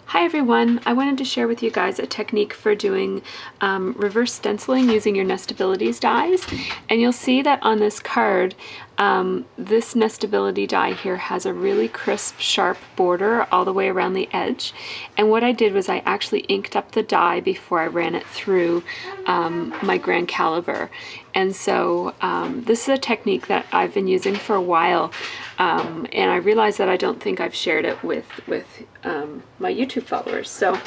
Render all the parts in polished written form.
Hi everyone, I wanted to share with you guys a technique for doing reverse stenciling using your Nestabilities dies. And you'll see that on this card, this Nestability die here has a really crisp, sharp border all the way around the edge. And what I did was I actually inked up the die before I ran it through my grand caliber. And so this is a technique that I've been using for a while, and I realized that I don't think I've shared it with my YouTube followers. So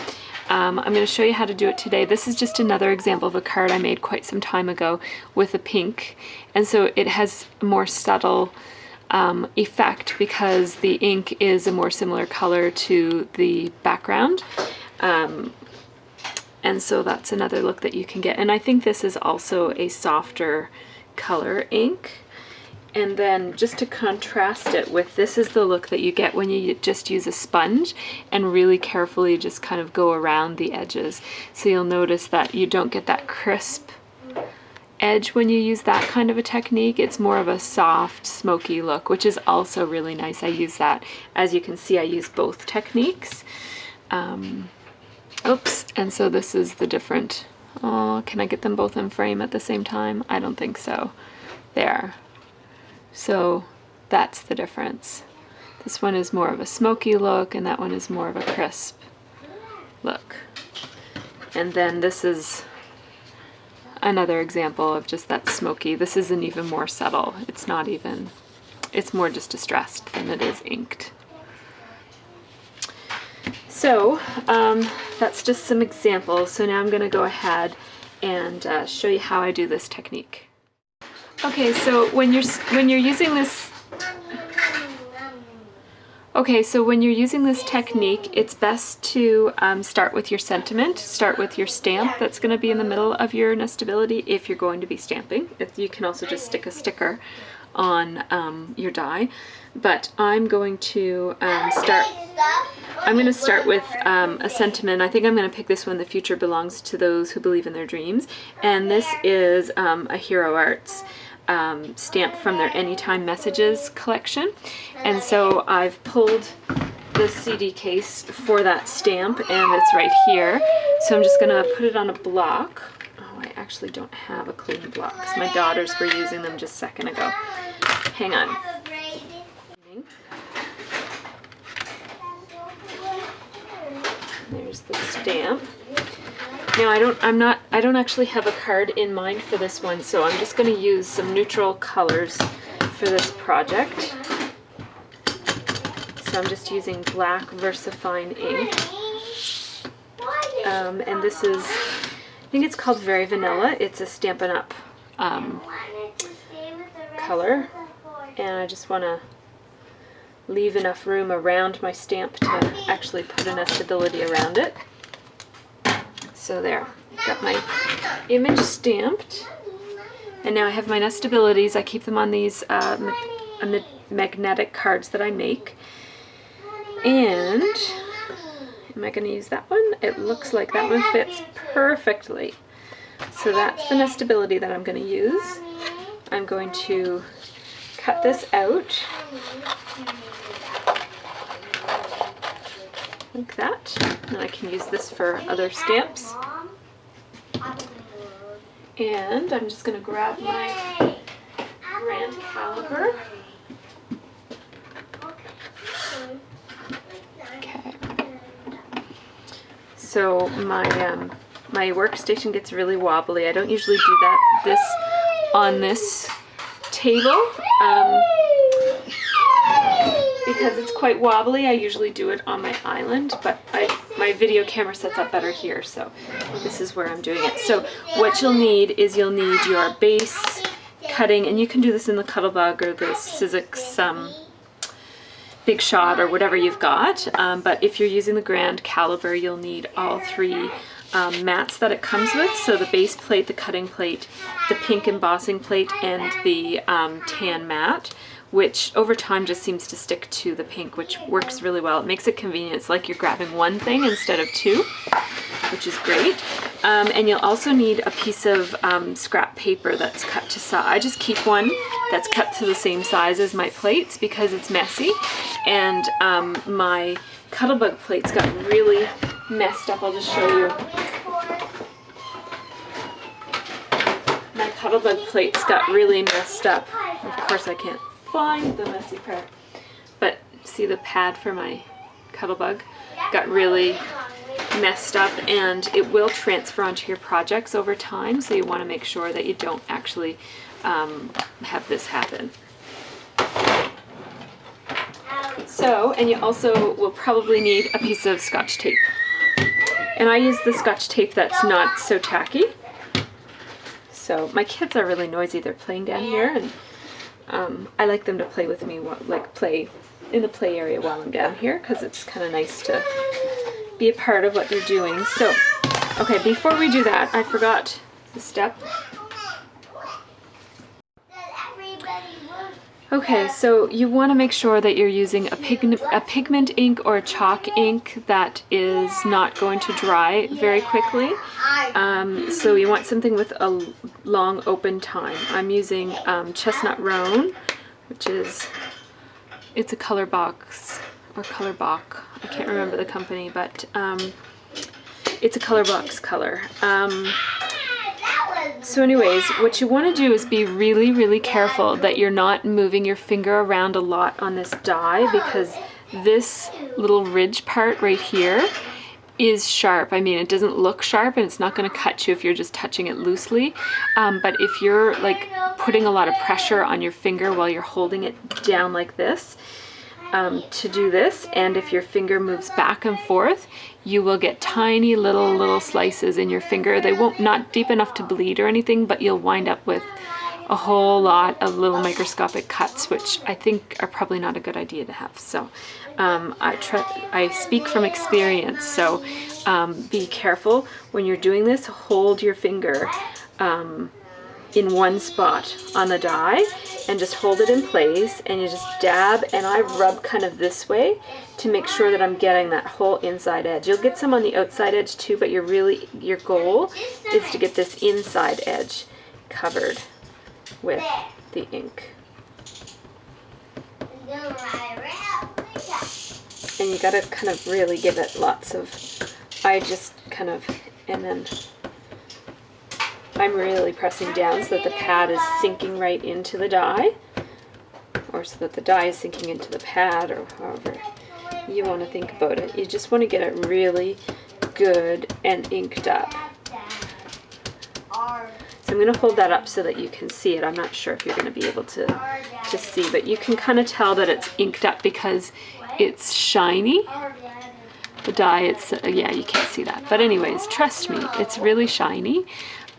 I'm going to show you how to do it today. This is just another example of a card I made quite some time ago with a pink, and so it has a more subtle effect because the ink is a more similar color to the background. And so that's another look that you can get. And I think this is also a softer color ink. And then just to contrast it with, this is the look that you get when you just use a sponge and really carefully just kind of go around the edges. So you'll notice that you don't get that crisp edge when you use that kind of a technique. It's more of a soft, smoky look, which is also really nice. I use that. As you can see, I use both techniques. Oops, and so this is the different, oh, can I get them both in frame at the same time? I don't think so. There. So that's the difference. This one is more of a smoky look and that one is more of a crisp look. And then this is another example of just that smoky. This isn't even more subtle. It's not even, it's more just distressed than it is inked. So that's just some examples. So now I'm going to go ahead and show you how I do this technique. Okay, so when you're using this, technique, it's best to start with your sentiment. Start with your stamp that's going to be in the middle of your Nestability if you're going to be stamping. You can also just stick a sticker on your die, but I'm going to start with a sentiment. I think I'm going to pick this one, "The future belongs to those who believe in their dreams," and this is a Hero Arts stamp from their Anytime Messages collection. And so I've pulled the CD case for that stamp and it's right here. So I'm just going to put it on a block. Oh, I actually don't have a clean block because my daughters were using them just a second ago. Hang on. There's the stamp. Now I don't actually have a card in mind for this one, so I'm just going to use some neutral colors for this project. So I'm just using black VersaFine ink. And this is, I think it's called Very Vanilla. It's a Stampin' Up color. And I just want to leave enough room around my stamp to actually put a Nestability around it. So there, got my image stamped, and now I have my Nestabilities. I keep them on these magnetic cards that I make. And am I going to use that one? It looks like that one fits perfectly. So that's the Nestability that I'm going to use. I'm going to cut this out like that, and I can use this for other stamps. And I'm just going to grab my grand caliber. Okay. So my workstation gets really wobbly. I don't usually do this on this table. Because it's quite wobbly, I usually do it on my island, but my video camera sets up better here, so this is where I'm doing it. So what you'll need is you'll need your base cutting, and you can do this in the Cuttlebug or the Sizzix Big Shot or whatever you've got, but if you're using the grand caliber, you'll need all three mats that it comes with. So the base plate, the cutting plate, the pink embossing plate, and the tan mat, which over time just seems to stick to the pink, which works really well. It makes it convenient. It's like you're grabbing one thing instead of two, which is great. And you'll also need a piece of scrap paper that's cut to size. I just keep one that's cut to the same size as my plates because it's messy, and my Cuttlebug plates got really messed up. I'll just show you. My Cuttlebug plates got really messed up. Of course I can't find the messy part. But see, the pad for my Cuttlebug got really messed up, and it will transfer onto your projects over time, so you want to make sure that you don't actually have this happen. So, and you also will probably need a piece of Scotch tape. And I use the Scotch tape that's not so tacky. So my kids are really noisy. They're playing down here, and I like them to play with me, like play in the play area while I'm down here, because it's kind of nice to be a part of what they're doing. So, okay, before we do that, I forgot the step. Okay, so you want to make sure that you're using a pigment ink or a chalk ink that is not going to dry very quickly. So you want something with a long open time. I'm using Chestnut Roan, which is, it's a color box, or color box. I can't remember the company, but it's a color box color. So anyways, what you want to do is be really, really careful that you're not moving your finger around a lot on this die, because this little ridge part right here is sharp. I mean, it doesn't look sharp and it's not going to cut you if you're just touching it loosely. But if you're like putting a lot of pressure on your finger while you're holding it down like this, to do this, and if your finger moves back and forth, you will get tiny little slices in your finger. They won't, not deep enough to bleed or anything, but you'll wind up with a whole lot of little microscopic cuts, which I think are probably not a good idea to have. So I speak from experience, so be careful when you're doing this. Hold your finger in one spot on the die and just hold it in place, and you just dab, and I rub kind of this way to make sure that I'm getting that whole inside edge. You'll get some on the outside edge too, but your goal is to get this inside edge covered with the ink. And you gotta kind of really give it lots of, I just kind of, and then I'm really pressing down so that the pad is sinking right into the die, or so that the die is sinking into the pad, or however you want to think about it. You just want to get it really good and inked up. So I'm going to hold that up so that you can see it. I'm not sure if you're going to be able to see, but you can kind of tell that it's inked up because it's shiny. The die, it's, yeah, you can't see that. But anyways, trust me, it's really shiny.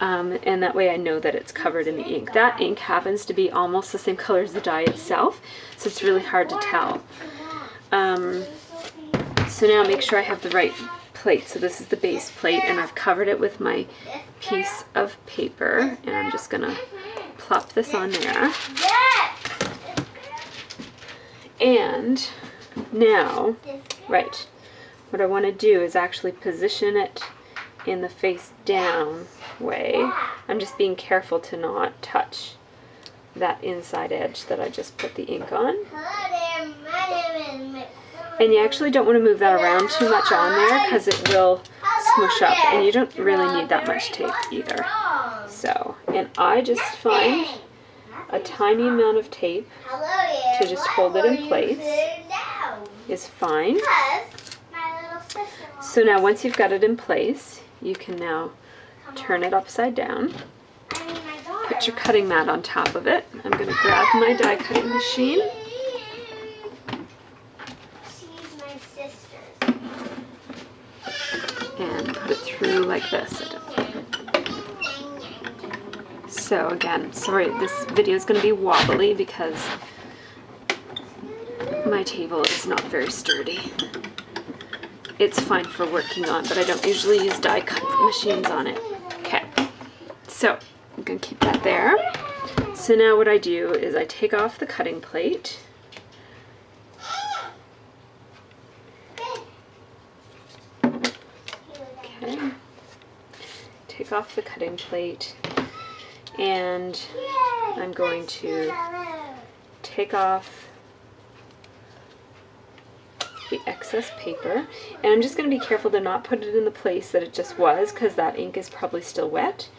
And that way I know that it's covered in the ink. That ink happens to be almost the same color as the die itself, so it's really hard to tell. So now make sure I have the right plate. So this is the base plate, and I've covered it with my piece of paper, and I'm just gonna plop this on there. And now, right, what I want to do is actually position it in the face down way. I'm just being careful to not touch that inside edge that I just put the ink on. And you actually don't want to move that around too much on there, because it will smush up, and you don't really need that much tape either. So, and I just find a tiny amount of tape to just hold it in place is fine. So now once you've got it in place, you can now turn it upside down, put your cutting mat on top of it. I'm going to grab my die cutting machine. And put it through like this. So again, sorry, this video is going to be wobbly because my table is not very sturdy. It's fine for working on, but I don't usually use die cut machines on it. Okay, so I'm going to keep that there. So now what I do is I take off the cutting plate. Okay, take off the cutting plate, and I'm going to take off the excess excess paper. And I'm just going to be careful to not put it in the place that it just was, because that ink is probably still wet.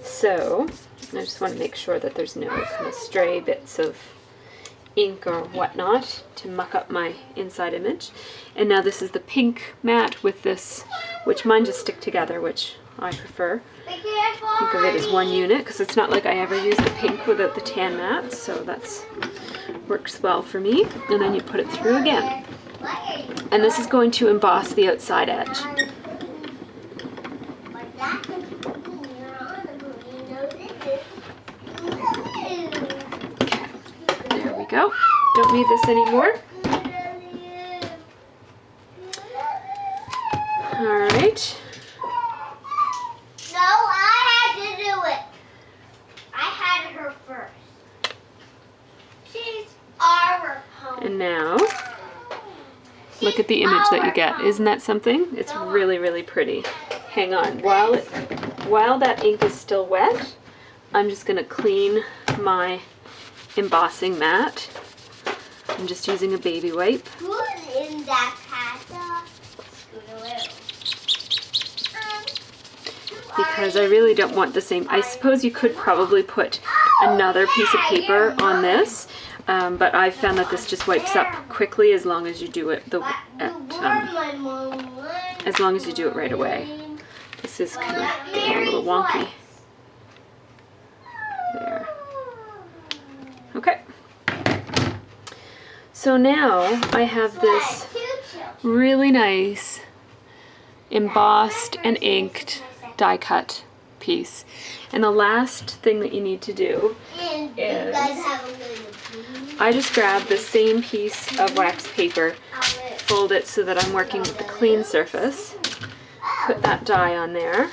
So I just want to make sure that there's no kind of stray bits of ink or whatnot to muck up my inside image. And now this is the pink mat with this, which mine just stick together, which I prefer. Think of it as one unit, because it's not like I ever use the pink without the tan mat, so that's works well for me. And then you put it through again. And this is going to emboss the outside edge. There we go. Don't need this anymore. Alright. No, I had to do it. I had her first. She's our home. And now, look at the image that you get. Isn't that something? It's really, really pretty. Hang on. While that ink is still wet, I'm just going to clean my embossing mat. I'm just using a baby wipe. Who's in that pasta? Because I really don't want the same. I suppose you could probably put another piece of paper on this, but I've found that this just wipes up quickly as long as you do it as long as you do it right away. This is kind of getting a little wonky. There. Okay. So now I have this really nice embossed and inked die cut piece. And the last thing that you need to do is I just grab the same piece of wax paper, fold it so that I'm working with the clean surface, put that die on there,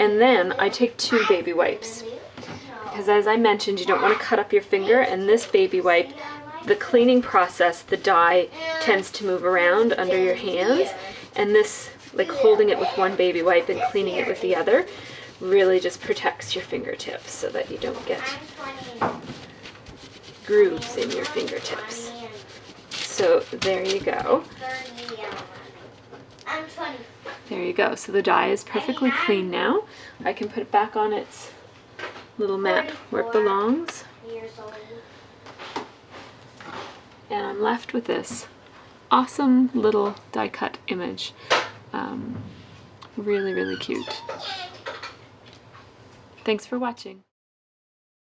and then I take 2 baby wipes. Because as I mentioned, you don't want to cut up your finger, and this baby wipe, the cleaning process, the die tends to move around under your hands, and this, like holding it with one baby wipe and cleaning it with the other, really just protects your fingertips so that you don't get grooves in your fingertips. So there you go. There you go. So the die is perfectly clean now. I can put it back on its little mat where it belongs. And I'm left with this awesome little die cut image. Really, really cute. Thanks for watching.